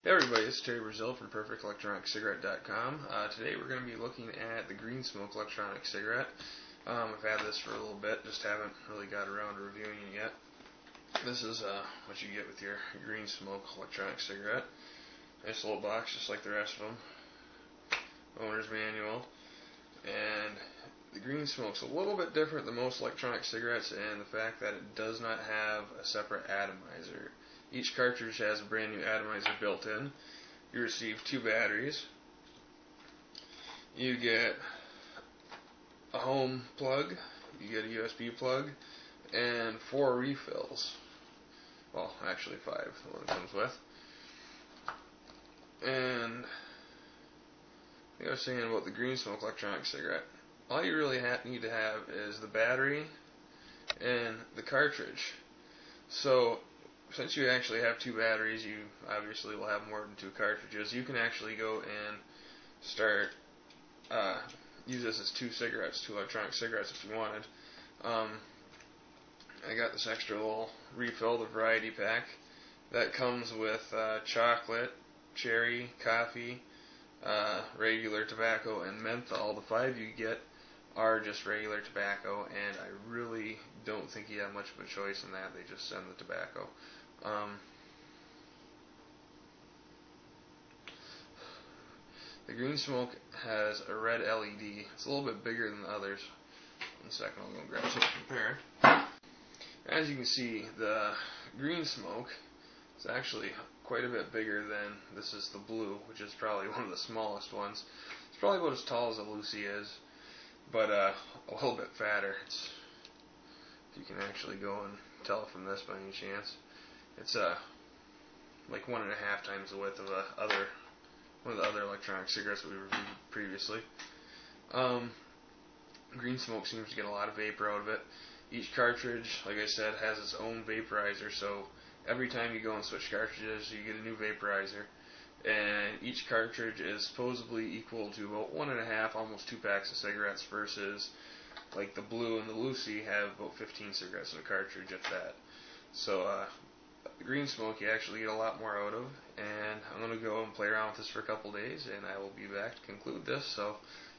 Hey everybody, it's Terry Brazil from PerfectElectronicCigarette.com. Today we're going to be looking at the Green Smoke electronic cigarette. I've had this for a little bit, just haven't really got around to reviewing it yet. This is what you get with your Green Smoke electronic cigarette. Nice little box, just like the rest of them. Owner's manual. And the Green Smoke's a little bit different than most electronic cigarettes in the fact that it does not have a separate atomizer. Each cartridge has a brand new atomizer built in. You receive 2 batteries. You get a home plug, you get a USB plug, and 4 refills. Well, actually 5, the one it comes with. And like I was saying about the Green Smoke electronic cigarette, all you really need to have is the battery and the cartridge. So since you actually have 2 batteries, you obviously will have more than 2 cartridges. You can actually go and start use this as 2 cigarettes, 2 electronic cigarettes if you wanted. I got this extra little refill, the variety pack, that comes with chocolate, cherry, coffee, regular tobacco, and menthol. The 5 you get are just regular tobacco, and I really don't think you have much of a choice in that. They just send the tobacco. The Green Smoke has a red LED. It's a little bit bigger than the others. One second, I'll go grab some to compare. As you can see, the Green Smoke is actually quite a bit bigger than this is the blue, which is probably one of the smallest ones. It's probably about as tall as a Lucy is, but a little bit fatter. If you can actually go and tell from this by any chance, it's like 1.5 times the width of one of the other electronic cigarettes that we reviewed previously. Green Smoke seems to get a lot of vapor out of it. Each cartridge, like I said, has its own vaporizer, so every time you go and switch cartridges, you get a new vaporizer. And each cartridge is supposedly equal to about 1.5, almost 2 packs of cigarettes, versus like the blue and the Lucy have about 15 cigarettes in a cartridge, if that. So the Green Smoke you actually get a lot more out of, and I'm going to go and play around with this for a couple days, and I will be back to conclude this, so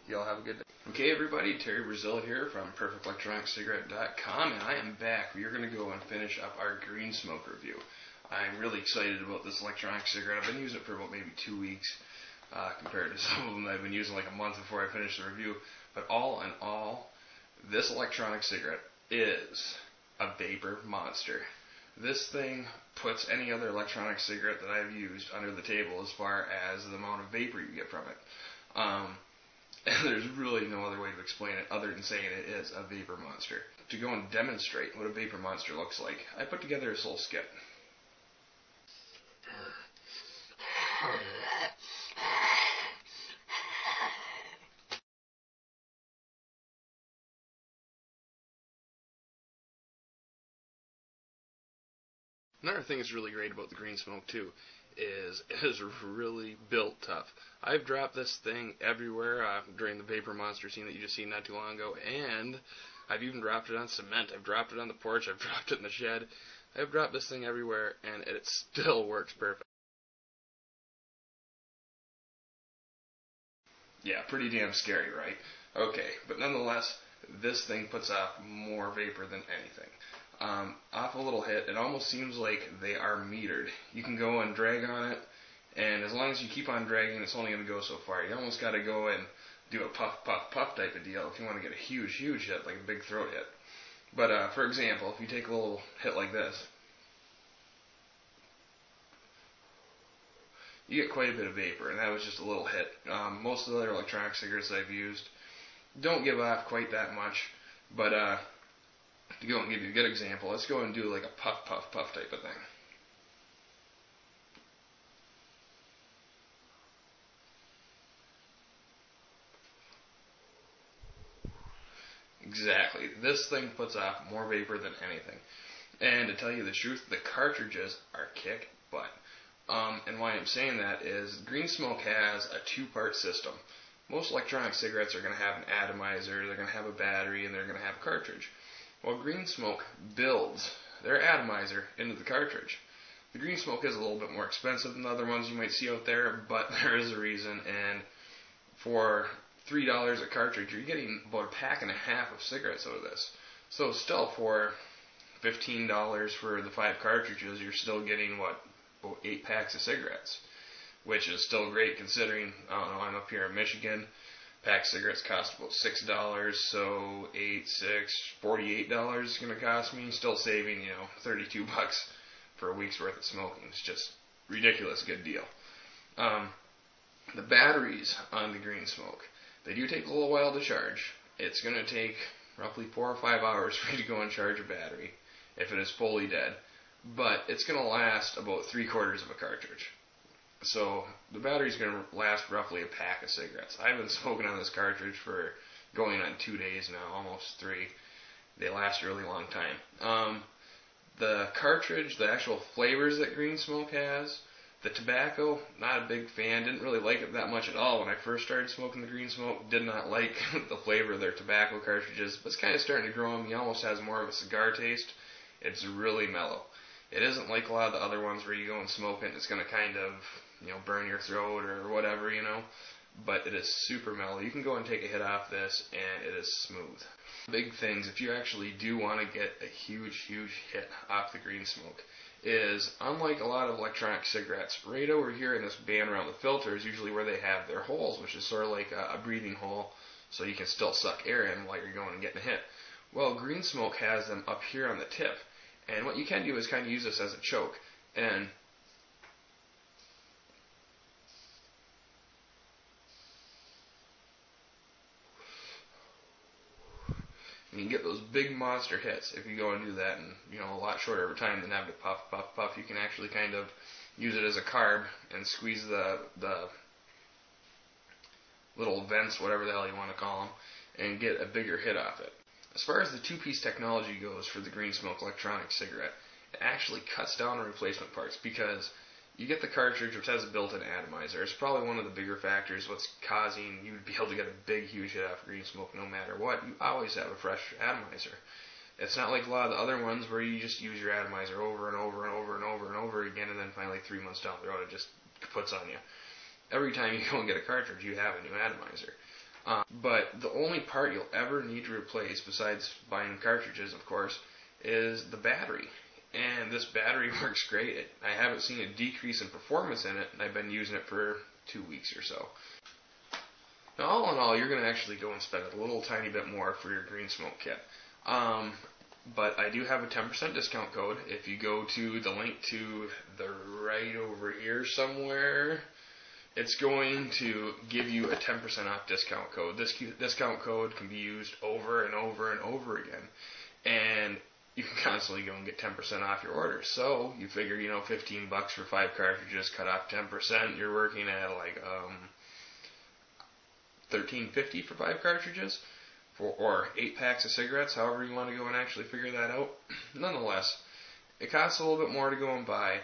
y'all have a good day. Okay everybody, Terry Brazil here from PerfectElectronicCigarette.com, and I am back. We are going to go and finish up our Green Smoke review. I'm really excited about this electronic cigarette. I've been using it for about maybe 2 weeks, compared to some of them I've been using like a month before I finish the review. But all in all, this electronic cigarette is a vapor monster. This thing puts any other electronic cigarette that I've used under the table as far as the amount of vapor you get from it. And there's really no other way to explain it other than saying it is a vapor monster. To go and demonstrate what a vapor monster looks like, I put together this little skit. Another thing that's really great about the Green Smoke too is it is really built tough. I've dropped this thing everywhere during the Vapor Monster scene that you just seen not too long ago, and I've even dropped it on cement. I've dropped it on the porch. I've dropped it in the shed. I've dropped this thing everywhere, and it still works perfect. Yeah, pretty damn scary, right? Okay, but nonetheless, this thing puts off more vapor than anything. Off a little hit, it almost seems like they are metered. You can go and drag on it, and as long as you keep on dragging, it's only going to go so far. You almost got to go and do a puff, puff, puff type of deal if you want to get a huge, huge hit, like a big throat hit. But for example, if you take a little hit like this, you get quite a bit of vapor, and that was just a little hit. Most of the other electronic cigarettes I've used don't give off quite that much, but to go and give you a good example, let's go and do like a puff, puff, puff type of thing. Exactly. This thing puts off more vapor than anything. And to tell you the truth, the cartridges are kick butt. And why I'm saying that is Green Smoke has a 2-part system. Most electronic cigarettes are going to have an atomizer, they're going to have a battery, and they're going to have a cartridge. Well, Green Smoke builds their atomizer into the cartridge. The Green Smoke is a little bit more expensive than the other ones you might see out there, but there is a reason, and for $3 a cartridge, you're getting about a pack and a half of cigarettes out of this. So still, for $15 for the 5 cartridges, you're still getting, what, about 8 packs of cigarettes, which is still great considering, I don't know, I'm up here in Michigan. Pack of cigarettes cost about $6, so 8, 6, $48 is going to cost me. Still saving, $32 for a week's worth of smoking. It's just ridiculous good deal. The batteries on the Green Smoke, they do take a little while to charge. It's going to take roughly 4 or 5 hours for you to go and charge a battery if it is fully dead, but it's going to last about 3/4 of a cartridge. So the battery's going to last roughly a pack of cigarettes. I've been smoking on this cartridge for going on 2 days now, almost 3. They last a really long time. The cartridge, the actual flavors that Green Smoke has, the tobacco, not a big fan. Didn't really like it that much at all when I first started smoking the Green Smoke. Did not like the flavor of their tobacco cartridges, but it's kind of starting to grow on me. Almost has more of a cigar taste. It's really mellow. It isn't like a lot of the other ones where you go and smoke it and it's going to kind of, burn your throat or whatever, But it is super mellow. You can go and take a hit off this and it is smooth. Big things, if you actually do want to get a huge, huge hit off the Green Smoke, is unlike a lot of electronic cigarettes, right over here in this band around the filter is usually where they have their holes, which is sort of like a breathing hole so you can still suck air in while you're going and getting a hit. Well, Green Smoke has them up here on the tip. And what you can do is kind of use this as a choke. And you can get those big monster hits if you go and do that in, a lot shorter of a time than having to puff, puff, puff. You can actually kind of use it as a carb and squeeze the little vents, whatever the hell you want to call them, and get a bigger hit off it. As far as the 2-piece technology goes for the Green Smoke electronic cigarette, it actually cuts down on replacement parts because you get the cartridge, which has a built-in atomizer. It's probably one of the bigger factors what's causing you to be able to get a big, huge hit off Green Smoke no matter what. You always have a fresh atomizer. It's not like a lot of the other ones where you just use your atomizer over and over and over and over and over again, and then finally 3 months down the road it just puts on you. Every time you go and get a cartridge, you have a new atomizer. But the only part you'll ever need to replace, besides buying cartridges, of course, is the battery. And this battery works great. I haven't seen a decrease in performance in it, and I've been using it for 2 weeks or so. Now, all in all, you're going to actually go and spend a little tiny bit more for your Green Smoke kit. But I do have a 10% discount code. If you go to the link to the right over here somewhere, it's going to give you a 10% off discount code. This discount code can be used over and over and over again. And you can constantly go and get 10% off your order. So you figure, $15 for 5 cartridges, cut off 10%, you're working at like $13.50 for 5 cartridges, or 8 packs of cigarettes, however you want to go and actually figure that out. Nonetheless, it costs a little bit more to go and buy,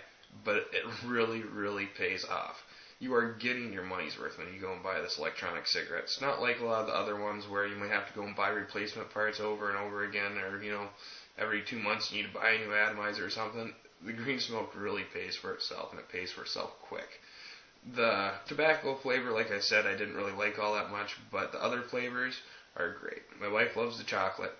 but it really, really pays off. You are getting your money's worth when you go and buy this electronic cigarette. It's not like a lot of the other ones where you might have to go and buy replacement parts over and over again, or, every 2 months you need to buy a new atomizer or something. The Green Smoke really pays for itself, and it pays for itself quick. The tobacco flavor, like I said, I didn't really like all that much, but the other flavors are great. My wife loves the chocolate.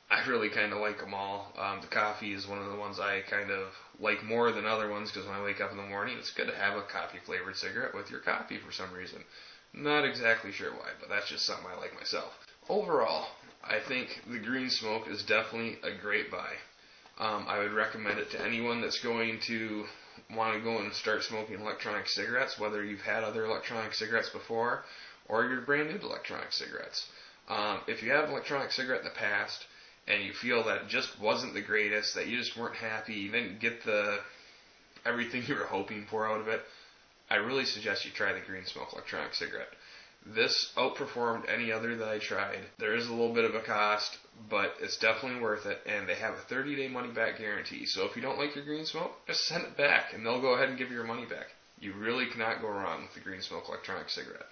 I really kind of like them all. The coffee is one of the ones I kind of like more than other ones because when I wake up in the morning, it's good to have a coffee-flavored cigarette with your coffee for some reason. Not exactly sure why, but that's just something I like myself. Overall, I think the Green Smoke is definitely a great buy. I would recommend it to anyone that's going to want to go and start smoking electronic cigarettes, whether you've had other electronic cigarettes before or you're brand new to electronic cigarettes. If you had an electronic cigarette in the past and you feel that it just wasn't the greatest, that you just weren't happy, you didn't get everything you were hoping for out of it, I really suggest you try the Green Smoke electronic cigarette. This outperformed any other that I tried. There is a little bit of a cost, but it's definitely worth it, and they have a 30-day money-back guarantee. So if you don't like your Green Smoke, just send it back, and they'll go ahead and give you your money back. You really cannot go wrong with the Green Smoke electronic cigarette.